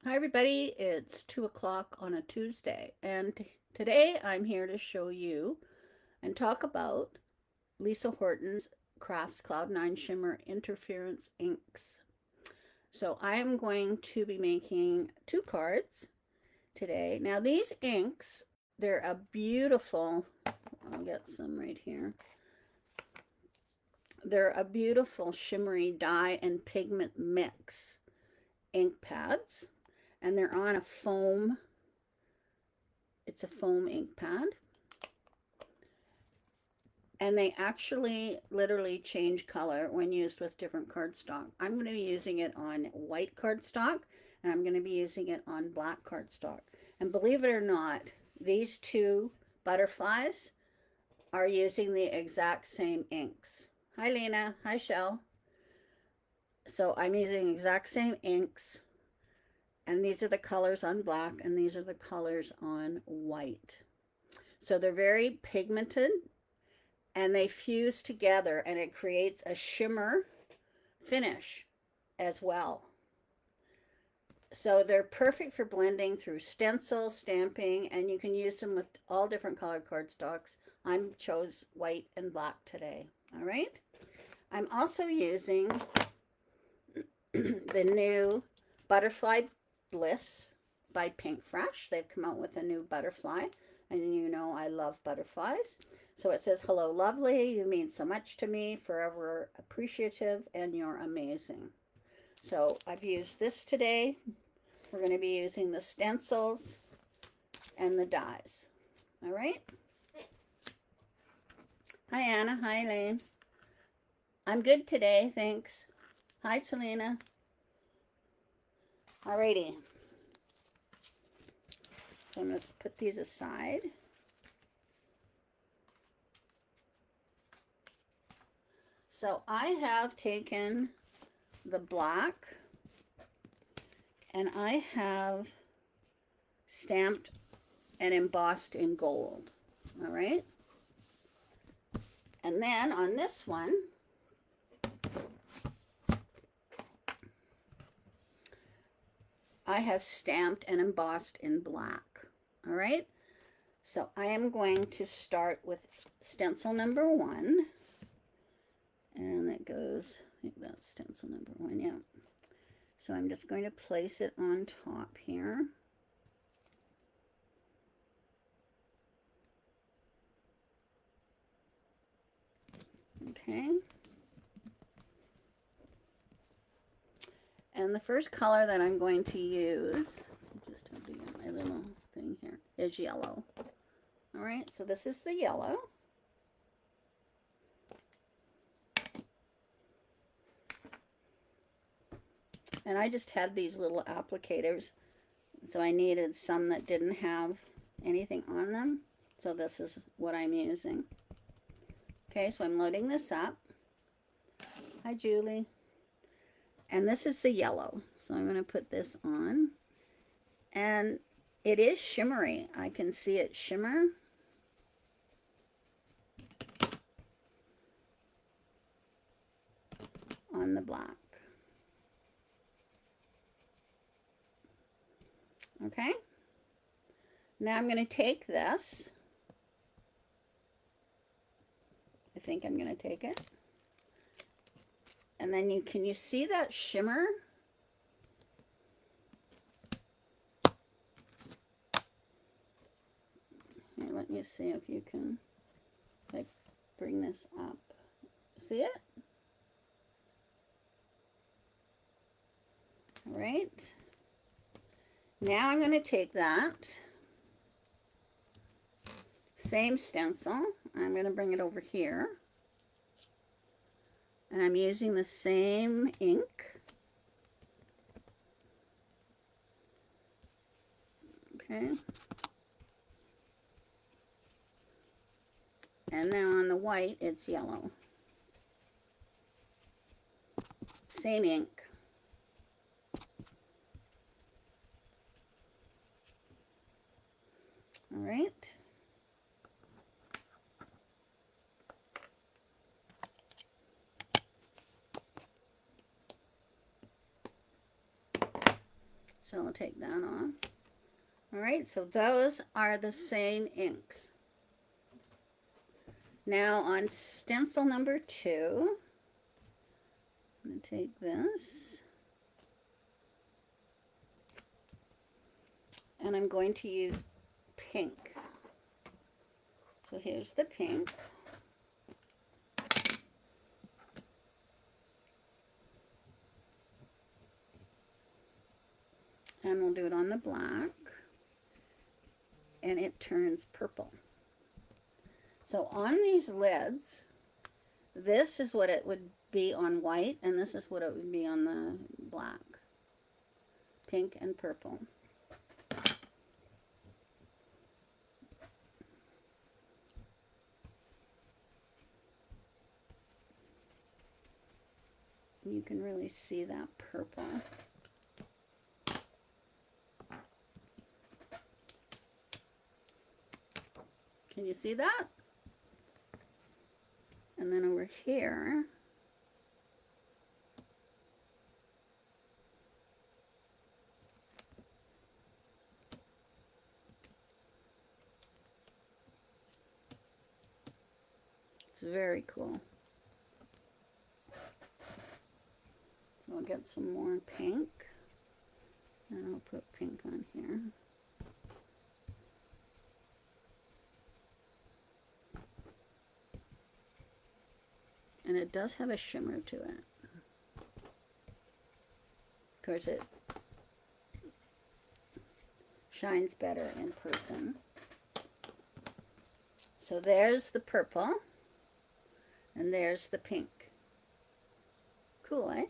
Hi, everybody. It's 2 o'clock on a Tuesday, and today I'm here to show you and talk about Lisa Horton's Crafts Cloud 9 Shimmer Interference Inks. So, I am going to be making two cards today. Now, these inks, they're a beautiful, I'll get some right here. They're a beautiful shimmery dye and pigment mix ink pads, and they're on a foam. It's a foam ink pad, and they actually literally change color when used with different cardstock. I'm going to be using it on white cardstock, and I'm going to be using it on black cardstock. And believe it or not, these two butterflies are using the exact same inks. Hi, Lena. Hi, Shell. So I'm using exact same inks, and these are the colors on black, and these are the colors on white. So they're very pigmented, and they fuse together, and it creates a shimmer finish as well. So they're perfect for blending through stencil, stamping, and you can use them with all different colored cardstocks. I chose white and black today. All right. I'm also using the new Butterfly Bliss by Pinkfresh. They've come out with a new butterfly, and you know I love butterflies. So it says, "Hello, lovely. You mean so much to me. Forever appreciative, and you're amazing." So I've used this today. We're going to be using the stencils and the dies. All right. Hi, Anna. Hi, Elaine. I'm good today. Thanks. Hi, Selena. Alrighty. So I'm going to put these aside. So I have taken the black and I have stamped and embossed in gold. All right. And then on this one, I have stamped and embossed in black. All right. So I am going to start with stencil number 1. And it goes, I think that's stencil number 1, yeah. So I'm just going to place it on top here. Okay. And the first color that I'm going to use, just have to get my little thing here, is yellow. All right, so this is the yellow. And I just had these little applicators, so I needed some that didn't have anything on them. So this is what I'm using. Okay, so I'm loading this up. Hi, Julie. And this is the yellow. So I'm going to put this on. And it is shimmery. I can see it shimmer. On the black. Okay. Now I'm going to take this. I think I'm going to take it. And then can you see that shimmer? Here, let me see if you can like bring this up. See it? All right. Now I'm going to take that same stencil. I'm going to bring it over here. And I'm using the same ink. Okay. And now on the white, it's yellow. Same ink. All right. So I'll take that off. All right, so those are the same inks. Now on stencil number 2, I'm going to take this and I'm going to use pink. So here's the pink. And we'll do it on the black. And it turns purple. So on these lids, this is what it would be on white, and this is what it would be on the black. Pink and purple. You can really see that purple. Can you see that? And then over here, it's very cool. So I'll get some more pink, and I'll put pink on here. And it does have a shimmer to it. Of course, it shines better in person. So there's the purple, and there's the pink. Cool, eh?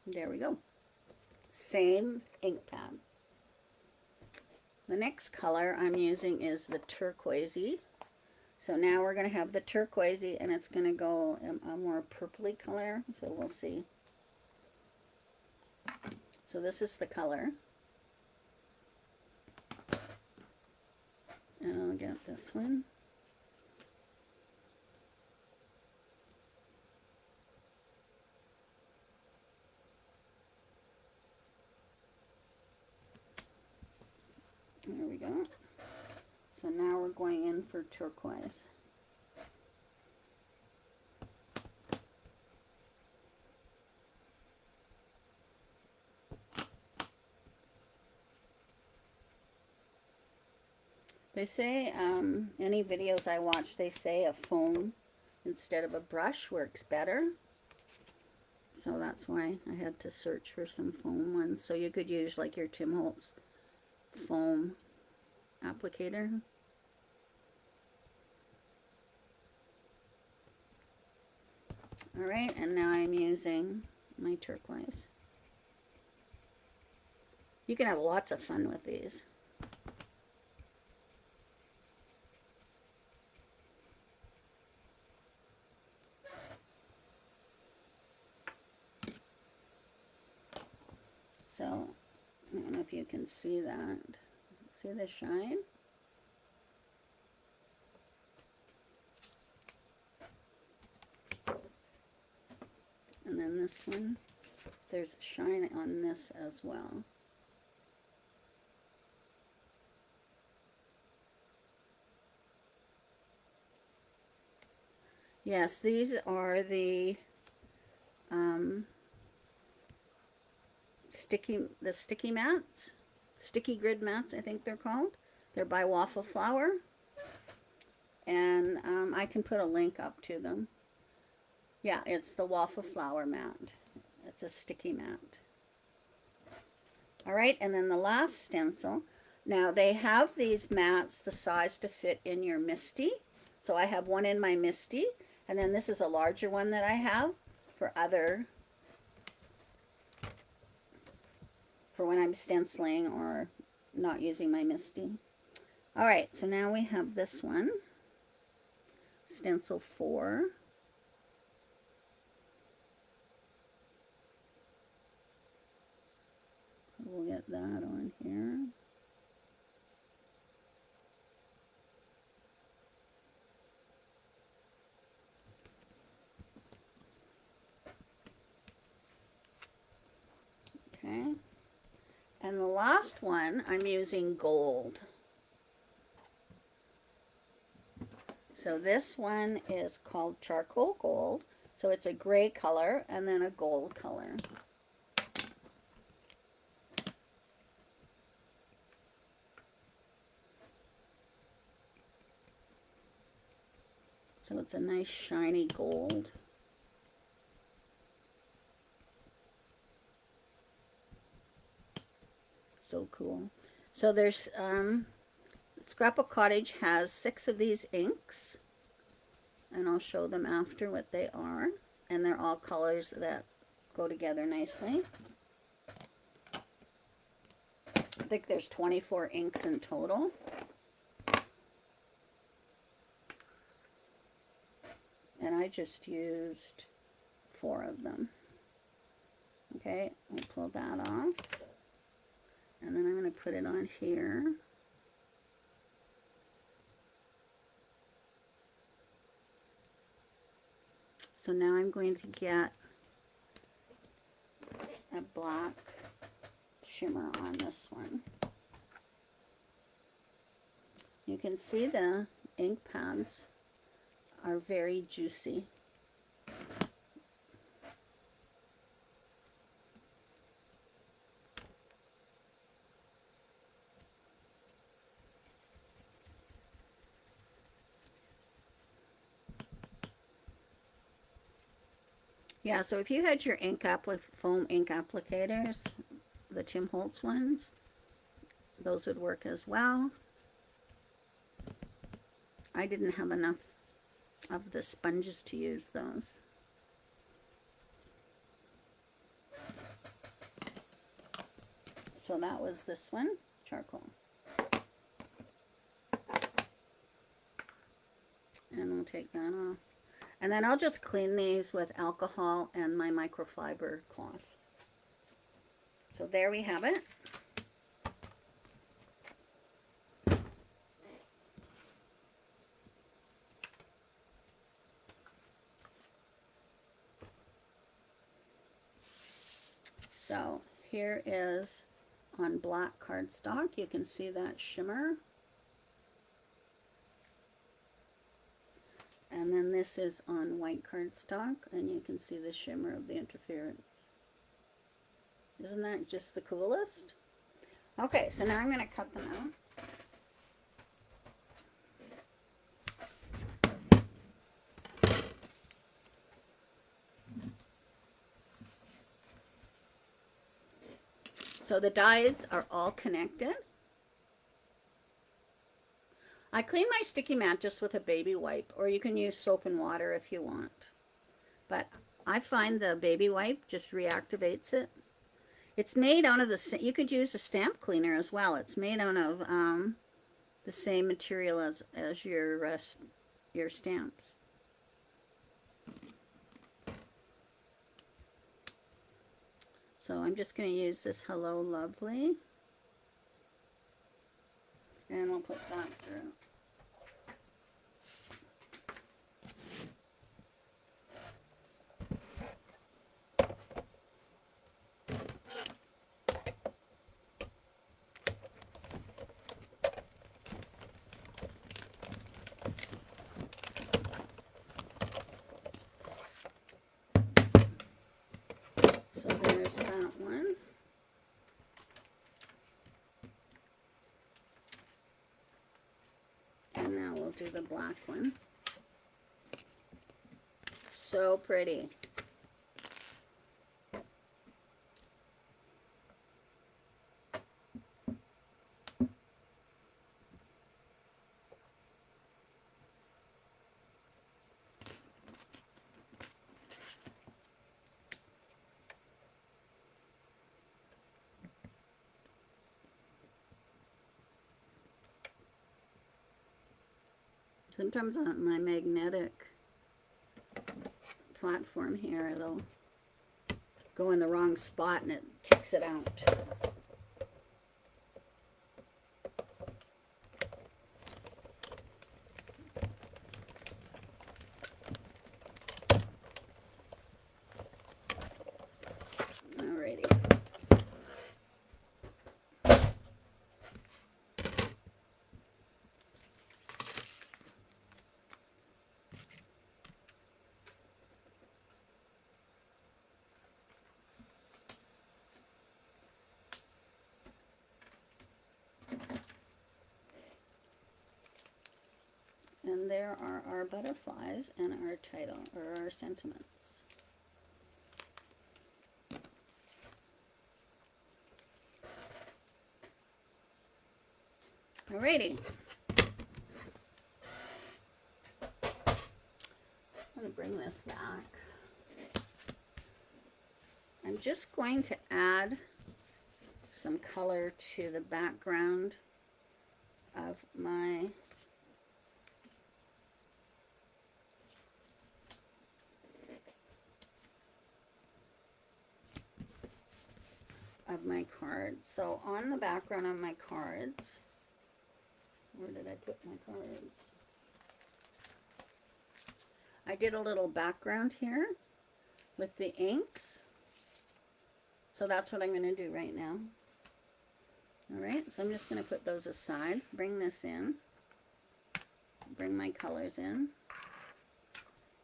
There we go. Same ink pad. The next color I'm using is the turquoisey. So now we're going to have the turquoisey, and it's going to go a more purpley color. So we'll see. So this is the color. And I'll get this one. There we go. So now we're going in for turquoise. They say, any videos I watch, they say a foam instead of a brush works better. So that's why I had to search for some foam ones. So you could use like your Tim Holtz foam applicator. All right, and now I'm using my turquoise. You can have lots of fun with these. So, I don't know if you can see that. See the shine? And then this one, there's shine on this as well. Yes, these are the sticky mats, sticky grid mats, I think they're called. They're by Waffle Flower, and I can put a link up to them. Yeah, it's the Waffle Flower mat. It's a sticky mat. All right, and then the last stencil. Now they have these mats the size to fit in your Misty. So I have one in my Misty, and then this is a larger one that I have for when I'm stenciling or not using my Misty. All right, so now we have this one, stencil 4. So we'll get that on here. Okay. And the last one, I'm using gold. So this one is called charcoal gold. So it's a gray color and then a gold color. So it's a nice shiny gold. So cool. So there's Scrapbook Cottage has 6 of these inks, and I'll show them after what they are, and they're all colors that go together nicely. I think there's 24 inks in total. And I just used 4 of them. Okay, we'll pull that off. And then I'm going to put it on here. So now I'm going to get a black shimmer on this one. You can see the ink pads are very juicy. Yeah, so if you had your foam ink applicators, the Tim Holtz ones, those would work as well. I didn't have enough of the sponges to use those. So that was this one, charcoal. And we'll take that off. And then I'll just clean these with alcohol and my microfiber cloth. So there we have it. So here is on black cardstock. You can see that shimmer. And then this is on white cardstock, and you can see the shimmer of the interference. Isn't that just the coolest? Okay, so now I'm going to cut them out. So the dies are all connected. I clean my sticky mat just with a baby wipe, or you can use soap and water if you want. But I find the baby wipe just reactivates it. It's made out of you could use a stamp cleaner as well. It's made out of the same material as your stamps. So I'm just going to use this Hello Lovely. And we'll put that through. So there's that one. And now we'll do the black one. So pretty. Sometimes on my magnetic platform here, it'll go in the wrong spot and it kicks it out. Alrighty. And there are our butterflies and our title, or our sentiments. Alrighty. I'm going to bring this back. I'm just going to add some color to the background of my cards. So on the background of my cards, where did I put my cards? I did a little background here with the inks. So that's what I'm going to do right now. All right, so I'm just going to put those aside, bring this in, bring my colors in.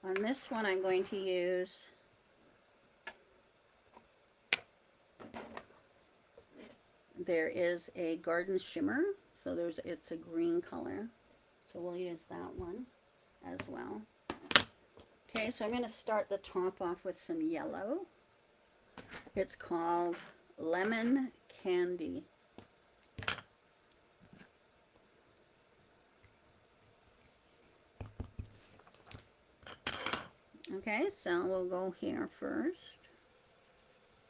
On this one, I'm going to use there is a garden shimmer, so it's a green color, so we'll use that one as well. Okay, so I'm going to start the top off with some yellow. It's called Lemon Candy. Okay, so we'll go here first.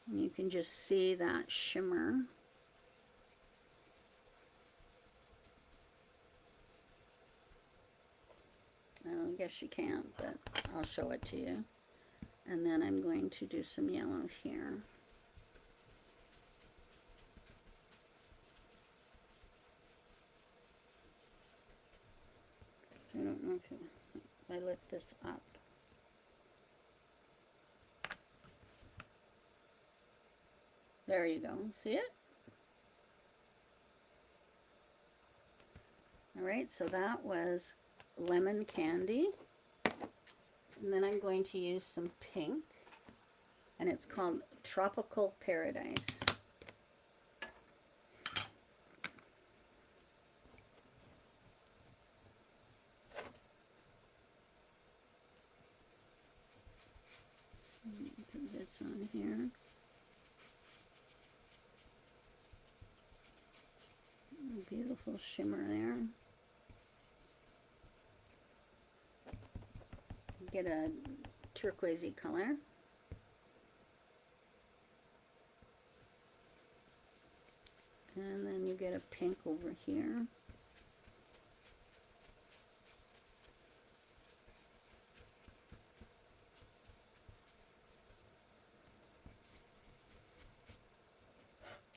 And you can just see that shimmer. I guess you can't, but I'll show it to you. And then I'm going to do some yellow here. So I don't know if I lift this up. There you go. See it? All right, so that was Lemon Candy. And then I'm going to use some pink, and it's called Tropical Paradise. Put this on here. Beautiful shimmer there. Get a turquoisey color. And then you get a pink over here.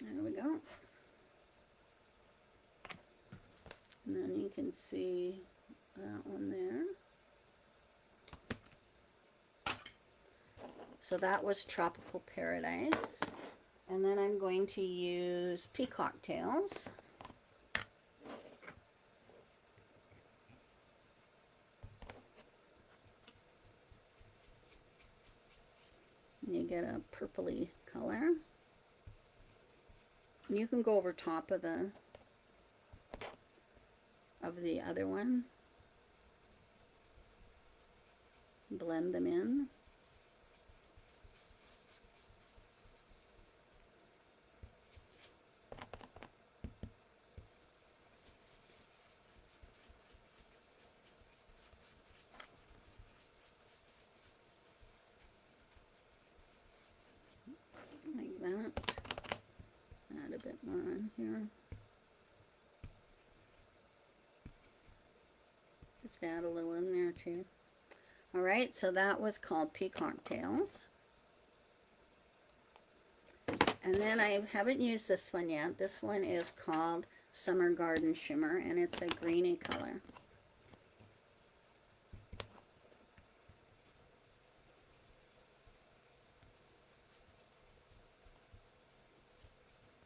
There we go. And then you can see that one there. So that was Tropical Paradise. And then I'm going to use Peacock Tails. And you get a purpley color. And you can go over top of the other one. Blend them in. Like that. Add a bit more on here. Just add a little in there too. All right, so that was called Peacock Tails. And then I haven't used this one yet. This one is called Summer Garden Shimmer, and it's a greeny color.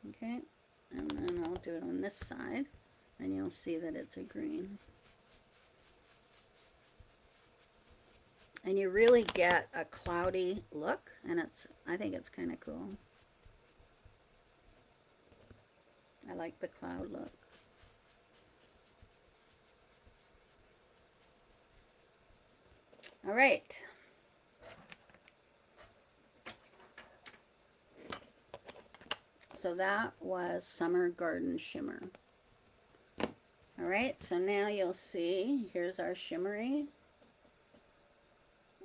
Okay, and then I'll do it on this side, and you'll see that it's a green. And you really get a cloudy look, and I think it's kind of cool. I like the cloud look. All right. So that was Summer Garden Shimmer. All right, so now you'll see, here's our shimmery.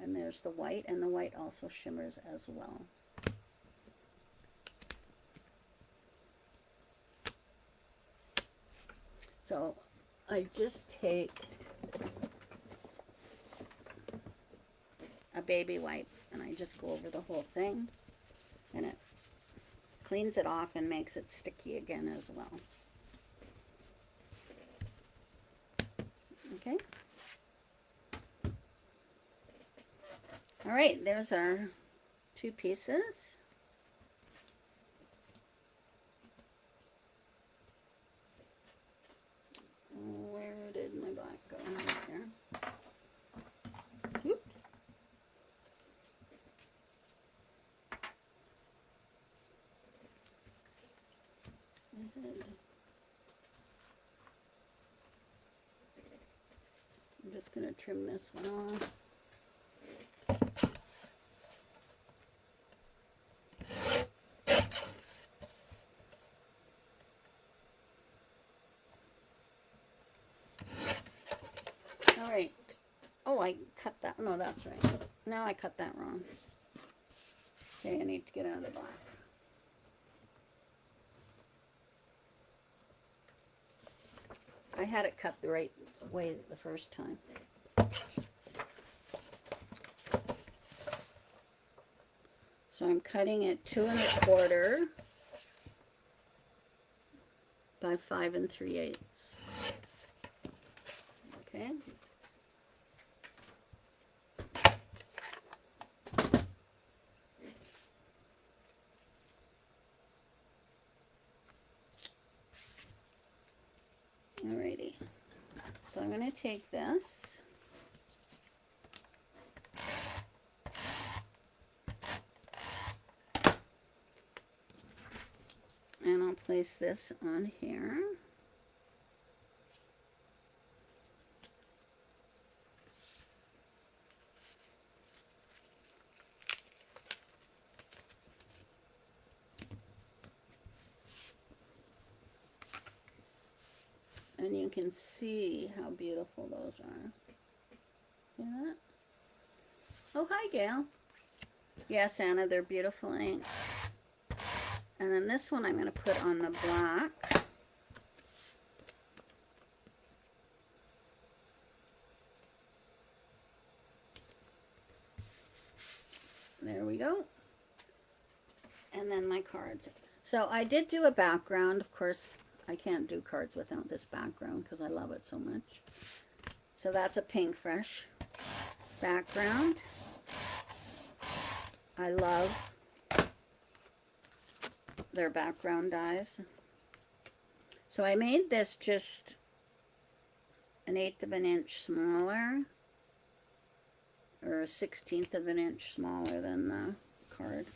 And there's the white, and the white also shimmers as well. So I just take a baby wipe and I just go over the whole thing, and it cleans it off and makes it sticky again as well. Okay. All right, there's our two pieces. Where did my black go? Right there. Oops. I'm just going to trim this one off. All right. Oh, I cut that. No, that's right. Now I cut that wrong. Okay, I need to get out of the black. I had it cut the right way the first time. So I'm cutting it 2 1/4 by 5 3/8. Okay. Alrighty. So I'm going to take this. And I'll place this on here. And you can see how beautiful those are. See that? Oh, hi, Gail. Yes, Anna, they're beautiful inks. And then this one I'm going to put on the black. There we go. And then my cards. So I did do a background. Of course, I can't do cards without this background because I love it so much. So that's a Pinkfresh background. I love their background dies. So I made this just 1/8 of an inch smaller, or a 1/16 of an inch smaller than the card.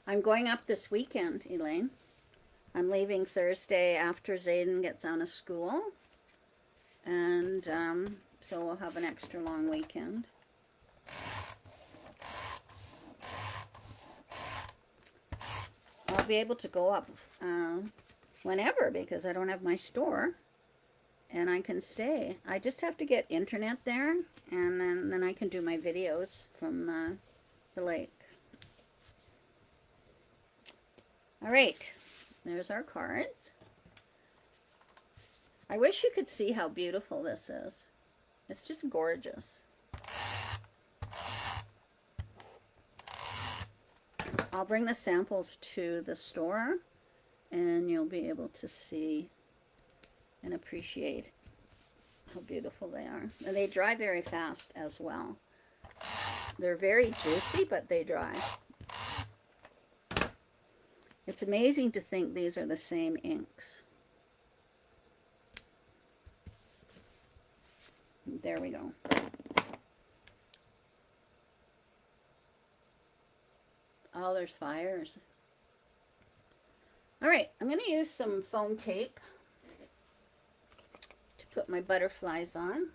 I'm going up this weekend, Elaine. I'm leaving Thursday after Zayden gets out of school, and so we'll have an extra long weekend. I'll be able to go up whenever because I don't have my store, and I can stay. I just have to get internet there, and then I can do my videos from the lake. All right, there's our cards. I wish you could see how beautiful this is. It's just gorgeous. I'll bring the samples to the store and you'll be able to see and appreciate how beautiful they are. And they dry very fast as well. They're very juicy, but they dry. It's amazing to think these are the same inks. There we go. Oh, there's fires. All right, I'm going to use some foam tape to put my butterflies on.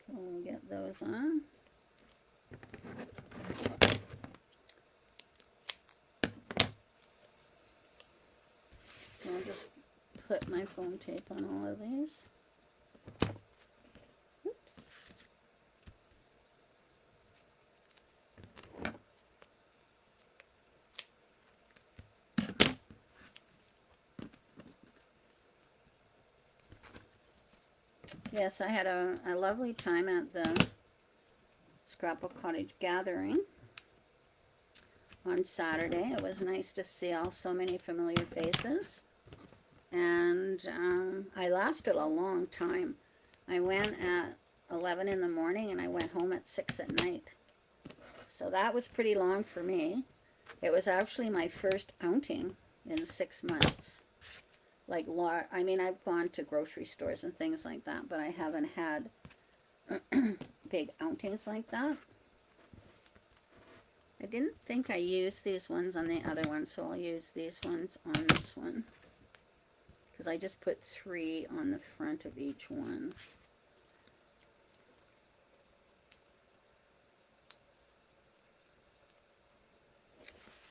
So we'll get those on. So I'll just put my foam tape on all of these. Oops. Yes, I had a lovely time at the Scrapbook Cottage gathering on Saturday. It was nice to see so many familiar faces. And I lasted a long time. I went at 11 in the morning and I went home at 6 at night. So that was pretty long for me. It was actually my first outing in 6 months. Like, I mean, I've gone to grocery stores and things like that, but I haven't had big outings like that. I didn't think I used these ones on the other one, so I'll use these ones on this one. Because I just put 3 on the front of each one.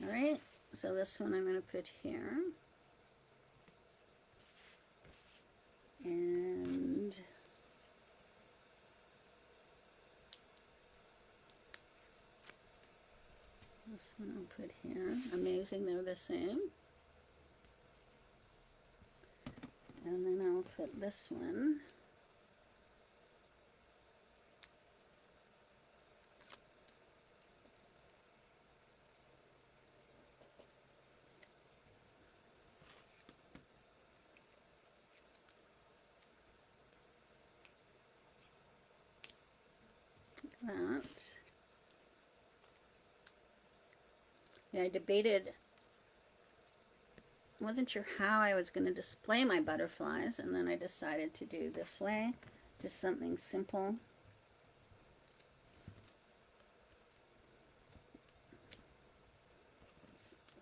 All right, so this one I'm going to put here. And this one I'll put here. Amazing, they're the same. And then I'll put this one. Like that. Yeah, I debated, wasn't sure how I was going to display my butterflies, and then I decided to do this way, just something simple.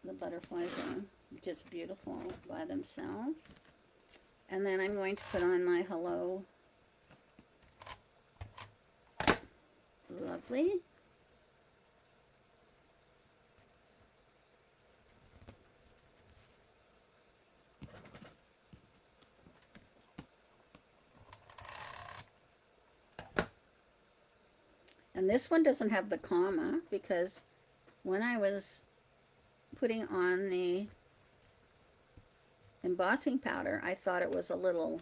The butterflies are just beautiful by themselves. And then I'm going to put on my Hello Lovely. And this one doesn't have the comma because when I was putting on the embossing powder, I thought it was a little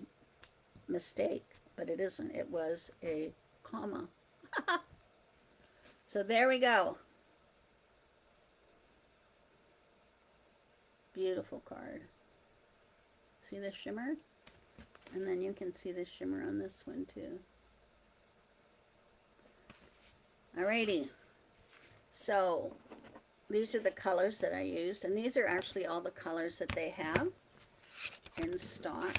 mistake, but it isn't. It was a comma. So there we go. Beautiful card. See the shimmer? And then you can see the shimmer on this one too. Alrighty. So these are the colors that I used, and these are actually all the colors that they have in stock.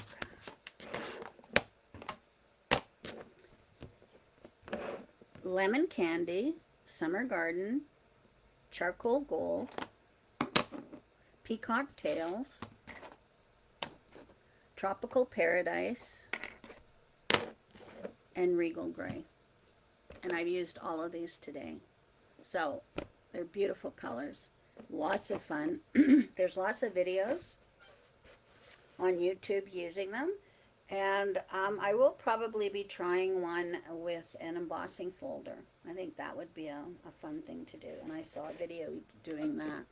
Lemon Candy, Summer Garden, Charcoal Gold, Peacock Tails, Tropical Paradise, and Regal Gray. And I've used all of these today. So they're beautiful colors. Lots of fun. There's lots of videos on YouTube using them. And I will probably be trying one with an embossing folder. I think that would be a fun thing to do. And I saw a video doing that.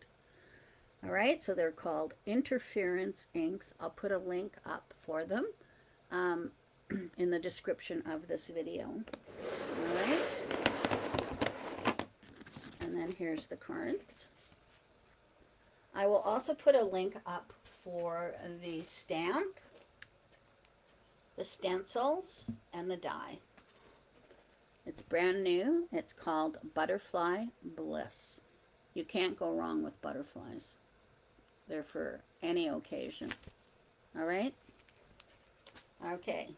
All right, so they're called Interference Inks. I'll put a link up for them in the description of this video. All right. And then here's the cards. I will also put a link up for the stamp, the stencils, and the die. It's brand new. It's called Butterfly Bliss. You can't go wrong with butterflies. They're for any occasion. All right? Okay.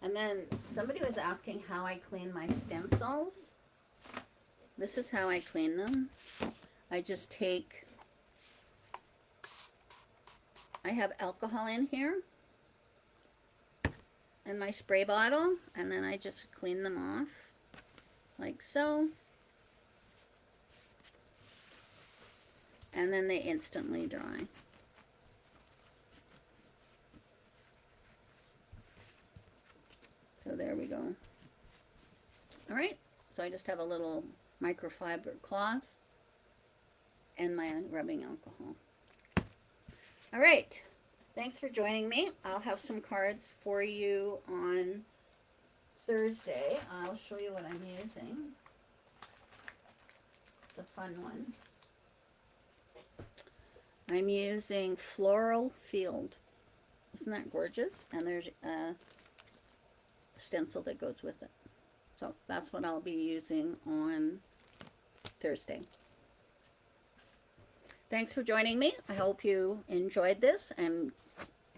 And then somebody was asking how I clean my stencils. This is how I clean them. I just take, I have alcohol in here in my spray bottle, and then I just clean them off like so. And then they instantly dry. So there we go. All right, so I just have a little microfiber cloth and my rubbing alcohol. All right, thanks for joining me. I'll have some cards for you on Thursday. I'll show you what I'm using. It's a fun one. I'm using Floral Field. Isn't that gorgeous? And there's a stencil that goes with it. So that's what I'll be using on Thursday. Thanks for joining me. I hope you enjoyed this, and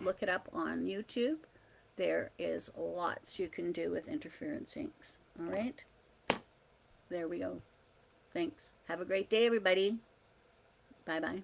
look it up on YouTube. There is lots you can do with interference inks. All right? There we go. Thanks. Have a great day, everybody. Bye-bye.